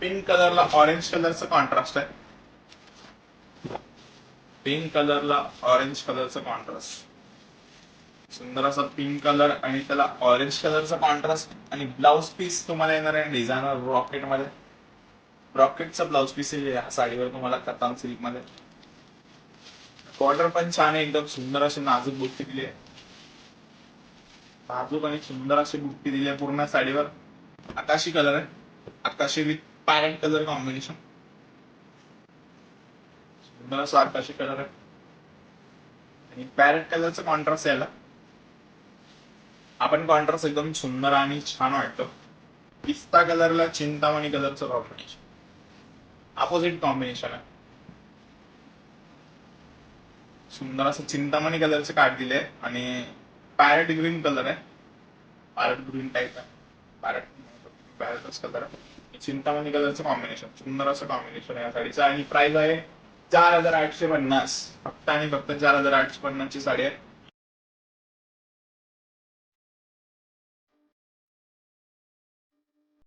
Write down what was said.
Pink कलरला orange कलरचं contrast आहे. Pink कलरला orange कलरचं कॉन्ट्रास्ट. सुंदर असा पिंक कलर आणि त्याला ऑरेंज कलरचा कॉन्ट्रास्ट. आणि ब्लाउज पीस तुम्हाला येणार आहे डिझायनर रॉकेट मध्ये. रॉकेटचा ब्लाउज पीस आहे या साडीवर तुम्हाला कतान सिल्क मध्ये. बॉर्डर पण छान आहे, एकदम सुंदर अशी नाजूक बुट्टी दिली आहे. नाजूक आणि सुंदर अशी बुट्टी दिली आहे पूर्ण साडीवर. आकाशी कलर आहे, आकाशी विथ पॅरेट कलर कॉम्बिनेशन. सुंदर असा आकाशी कलर आहे आणि पॅरेट कलरचा कॉन्ट्रास्ट यायला. आपण कॉन्ट्रास्ट एकदम सुंदर आणि छान वाटतो. पिस्ता कलरला चिंतामणी कलरचं कॉम्बिनेशन, अपोजिट कॉम्बिनेशन आहे. सुंदर असं चिंतामणी कलरचे कार्ड दिले आणि पॅरेट ग्रीन कलर आहे. पॅरेट ग्रीन टाईप आहे. पॅरेट पॅरेटच कलर आहे. चिंतामणी कलरचं कॉम्बिनेशन, सुंदर असं कॉम्बिनेशन आहे या साडीचं. आणि प्राइस आहे 4850. फक्त आणि फक्त 4850 ची साडी आहे.